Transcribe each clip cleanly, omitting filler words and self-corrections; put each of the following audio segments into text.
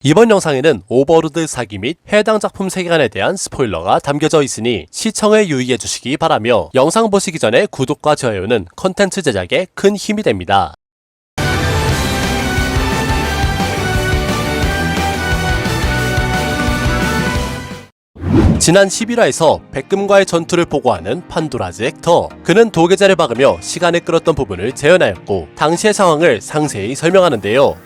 이번 영상에는 오버로드 사기 및 해당 작품 세계관에 대한 스포일러가 담겨져 있으니 시청에 유의해 주시기 바라며 영상 보시기 전에 구독과 좋아요는 컨텐츠 제작에 큰 힘이 됩니다. 지난 11화에서 백금과의 전투를 보고하는 판도라즈 헥터. 그는 도계자를 박으며 시간을 끌었던 부분을 재현하였고 당시의 상황을 상세히 설명하는데요.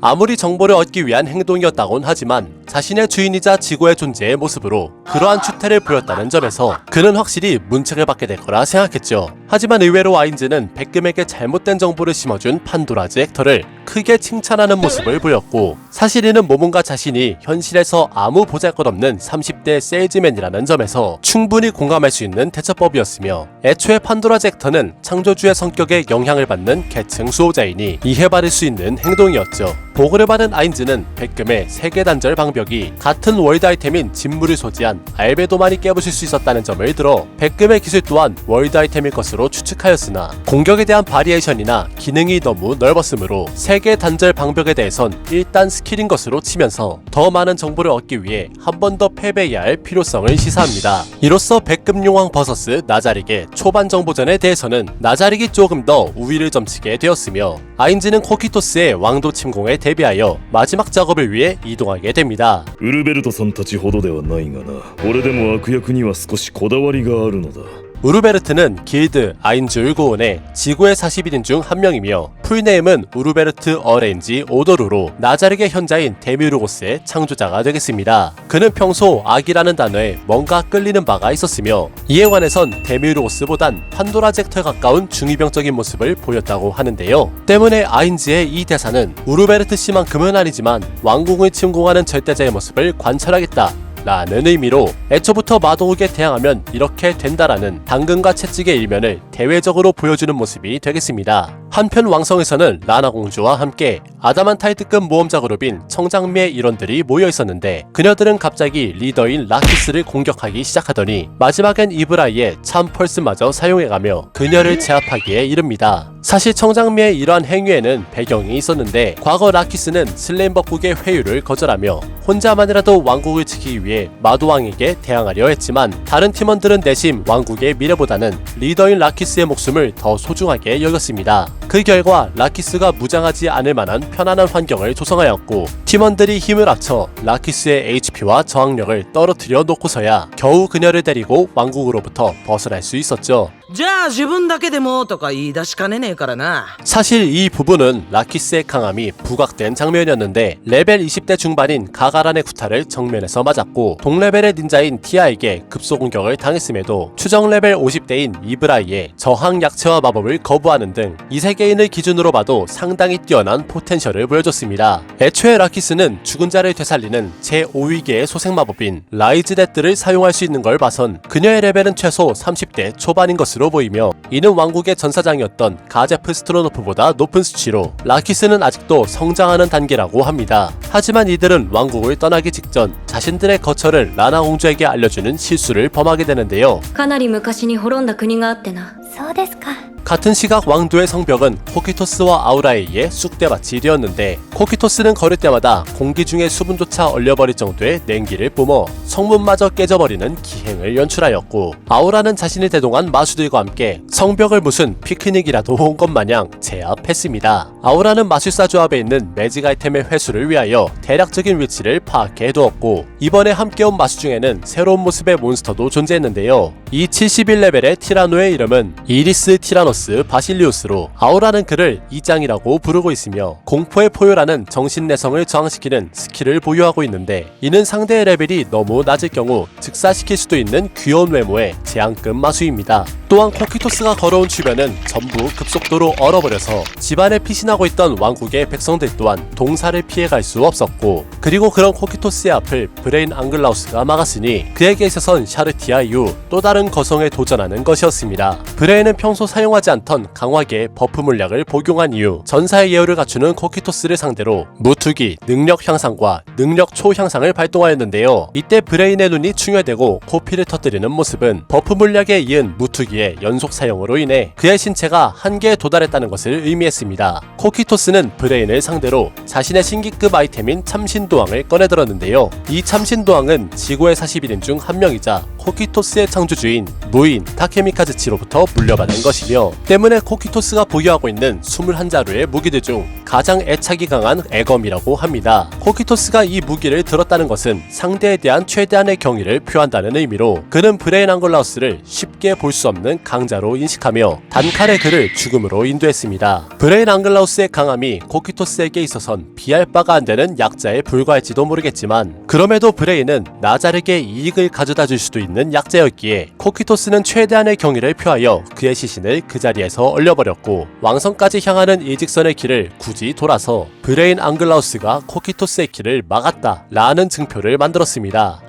아무리 정보를 얻기 위한 행동이었다곤 하지만 자신의 주인이자 지구의 존재의 모습으로 그러한 추태를 보였다는 점에서 그는 확실히 문책을 받게 될 거라 생각했죠. 하지만 의외로 아인즈는 백금에게 잘못된 정보를 심어준 판도라즈 헥터를 크게 칭찬하는 모습을 보였고, 사실 이는 모몬과 자신이 현실에서 아무 보잘것없는 30대 세일즈맨이라는 점에서 충분히 공감할 수 있는 대처법이었으며, 애초에 판도라즈 헥터는 창조주의 성격에 영향을 받는 계층 수호자이니 이해받을 수 있는 행동이었죠. 보고를 받은 아인즈는 백금의 세계 단절 방벽이 같은 월드 아이템인 진물을 소지한 알베도만이 깨부실 수 있었다는 점을 들어 백금의 기술 또한 월드 아이템일 것으로 추측하였으나, 공격에 대한 바리에이션이나 기능이 너무 넓었으므로 세계 단절 방벽에 대해선 일단 스킬인 것으로 치면서 더 많은 정보를 얻기 위해 한 번 더 패배해야 할 필요성을 시사합니다. 이로써 백금용왕 버서스 나자릭의 초반 정보전에 대해서는 나자릭이 조금 더 우위를 점치게 되었으며, 아인즈는 코키토스의 왕도 침공에 대비하여 마지막 작업을 위해 이동하게 됩니다. ウルベルトさんたちほどではないがな。俺でも悪役には少しこだわりがあるのだ。 우르베르트는 길드 아인즈 울고온의 지구의 40인인 중 한 명이며, 풀네임은 우르베르트 어레인지 오도루로 나자릭의 현자인 데미우르고스의 창조자가 되겠습니다. 그는 평소 악이라는 단어에 뭔가 끌리는 바가 있었으며, 이에 관해선 데미우르고스보단 판도라즈 헥터에 가까운 중이병적인 모습을 보였다고 하는데요. 때문에 아인즈의 이 대사는 우르베르트 씨만큼은 아니지만 왕궁을 침공하는 절대자의 모습을 관찰하겠다 라는 의미로 애초부터 마도국에 대항하면 이렇게 된다라는 당근과 채찍의 일면을 대외적으로 보여주는 모습이 되겠습니다. 한편 왕성에서는 라나 공주와 함께 아다만타이트급 모험자 그룹인 청장미의 일원들이 모여 있었는데, 그녀들은 갑자기 리더인 라키스를 공격하기 시작하더니 마지막엔 이브라이의 참 펄스마저 사용해가며 그녀를 제압하기에 이릅니다. 사실 청장미의 이러한 행위에는 배경이 있었는데, 과거 라키스는 슬레임법국의 회유를 거절하며 혼자만이라도 왕국을 지키기 위해 마도왕에게 대항하려 했지만, 다른 팀원들은 내심 왕국의 미래보다는 리더인 라키스의 목숨을 더 소중하게 여겼습니다. 그 결과 라키스가 무장하지 않을 만한 편안한 환경을 조성하였고, 팀원들이 힘을 합쳐 라키스의 HP와 저항력을 떨어뜨려 놓고서야 겨우 그녀를 데리고 왕국으로부터 벗어날 수 있었죠. じゃあ自分だけでもとか言い出しかねねえからな。 사실 이 부분은 라키스의 강함이 부각된 장면이었는데, 레벨 20대 중반인 가가란의 구타를 정면에서 맞았고, 동레벨의 닌자인 티아에게 급소 공격을 당했음에도 추정 레벨 50대인 이브라이의 저항 약체화 마법을 거부하는 등 이 세계인을 기준으로 봐도 상당히 뛰어난 포텐셜을 보여줬습니다. 애초에 라키스는 죽은 자를 되살리는 제5위계의 소생 마법인 라이즈 데드를 사용할 수 있는 걸 봐선 그녀의 레벨은 최소 30대 초반인 것으로 보이며, 이는 왕국의 전사장이었던 가제프 스트로노프보다 높은 수치로 라키스는 아직도 성장하는 단계라고 합니다. 하지만 이들은 왕국을 떠나기 직전 자신들의 거처를 라나 공주에게 알려주는 실수를 범하게 되는데요. かなり昔に滅んだ国があってな。そうですか。 같은 시각 왕도의 성벽은 코키토스와 아우라에 의해 쑥대밭이 되었는데, 코키토스는 걸을 때마다 공기 중에 수분조차 얼려버릴 정도의 냉기를 뿜어 성문마저 깨져버리는 기행을 연출하였고, 아우라는 자신이 대동한 마수들과 함께 성벽을 무슨 피크닉이라도 온 것 마냥 제압했습니다. 아우라는 마술사 조합에 있는 매직 아이템의 회수를 위하여 대략적인 위치를 파악해 두었고, 이번에 함께 온 마수 중에는 새로운 모습의 몬스터도 존재했는데요. 이 71레벨의 티라노의 이름은 이리스 티라노스 바실리우스로, 아우라는 그를 이장이라고 부르고 있으며 공포의 포효라는 정신내성을 저항시키는 스킬을 보유하고 있는데, 이는 상대의 레벨이 너무 낮을 경우 즉사시킬 수도 있는 귀여운 외모의 제한급 마수입니다. 또한 코키토스가 걸어온 주변은 전부 급속도로 얼어버려서 집안에 피신하고 있던 왕국의 백성들 또한 동사를 피해갈 수 없었고, 그리고 그런 코키토스의 앞을 브레인 앙글라우스가 막았으니 그에게 있어선 샤르티아 이후 또 다른 거성에 도전하는 것이었습니다. 브레인은 평소 사용하지 않던 강화계 버프 물약을 복용한 이후 전사의 예우를 갖추는 코키토스를 상대로 무투기 능력 향상과 능력 초향상을 발동하였는데요. 이때 브레인의 눈이 충혈되고 코피를 터뜨리는 모습은 버프 물약에 이은 무투기의 연속 사용으로 인해 그의 신체가 한계에 도달했다는 것을 의미했습니다. 코키토스는 브레인을 상대로 자신의 신기급 아이템인 참신도왕을 꺼내들었는데요. 이 참신도왕은 지구의 41인 중 한 명이자 코키토스의 창조주인 무인 타케미카즈치로부터 물려받은 것이며, 때문에 코키토스가 보유하고 있는 21자루의 무기들 중 가장 애착이 강한 애검이라고 합니다. 코키토스가 이 무기를 들었다는 것은 상대에 대한 최대한의 경의를 표한다는 의미로 그는 브레인 앙글라우스를 쉽게 볼 수 없는 강자로 인식하며 단칼에 그를 죽음으로 인도했습니다. 브레인 앙글라우스의 강함이 코키토스에게 있어선 비할 바가 안 되는 약자에 불과할지도 모르겠지만, 그럼에도 브레인은 나자르에게 이익을 가져다 줄 수도 있는 약자였기에 코키토스는 최대한의 경의를 표하여 그의 시신을 그 자리에서 얼려버렸고, 왕성까지 향하는 일직선의 길을 굳이 돌아서 브레인 앙글라우스가 코키토스의 길을 막았다 라는 증표를 만들었습니다.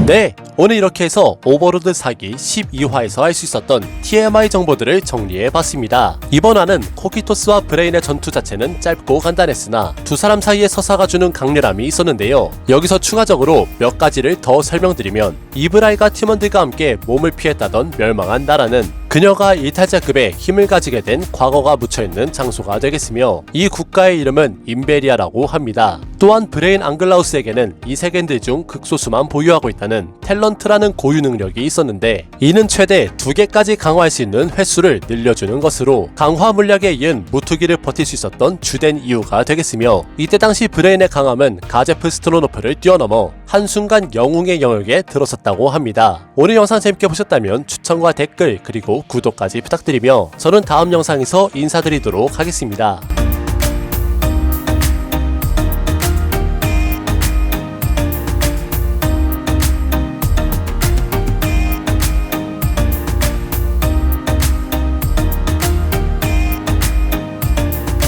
네, 오늘 이렇게 해서 오버로드 사기 12화에서 알 수 있었던 TMI 정보들을 정리해봤습니다. 이번 화는 코키토스와 브레인의 전투 자체는 짧고 간단했으나 두 사람 사이에 서사가 주는 강렬함이 있었는데요. 여기서 추가적으로 몇 가지를 더 설명드리면, 이브라이가 팀원들과 함께 몸을 피했다던 멸망한 나라는 그녀가 이탈자급의 힘을 가지게 된 과거가 묻혀있는 장소가 되겠으며, 이 국가의 이름은 임베리아라고 합니다. 또한 브레인 앙글라우스에게는 이 세계인들 중 극소수만 보유하고 있다는 탤런트라는 고유 능력이 있었는데, 이는 최대 2개까지 강화할 수 있는 횟수를 늘려주는 것으로 강화 물약에 이은 무투기를 버틸 수 있었던 주된 이유가 되겠으며, 이때 당시 브레인의 강함은 가제프 스트로노프를 뛰어넘어 한순간 영웅의 영역에 들어섰다고 합니다. 오늘 영상 재밌게 보셨다면 추천과 댓글 그리고 구독까지 부탁드리며 저는 다음 영상에서 인사드리도록 하겠습니다.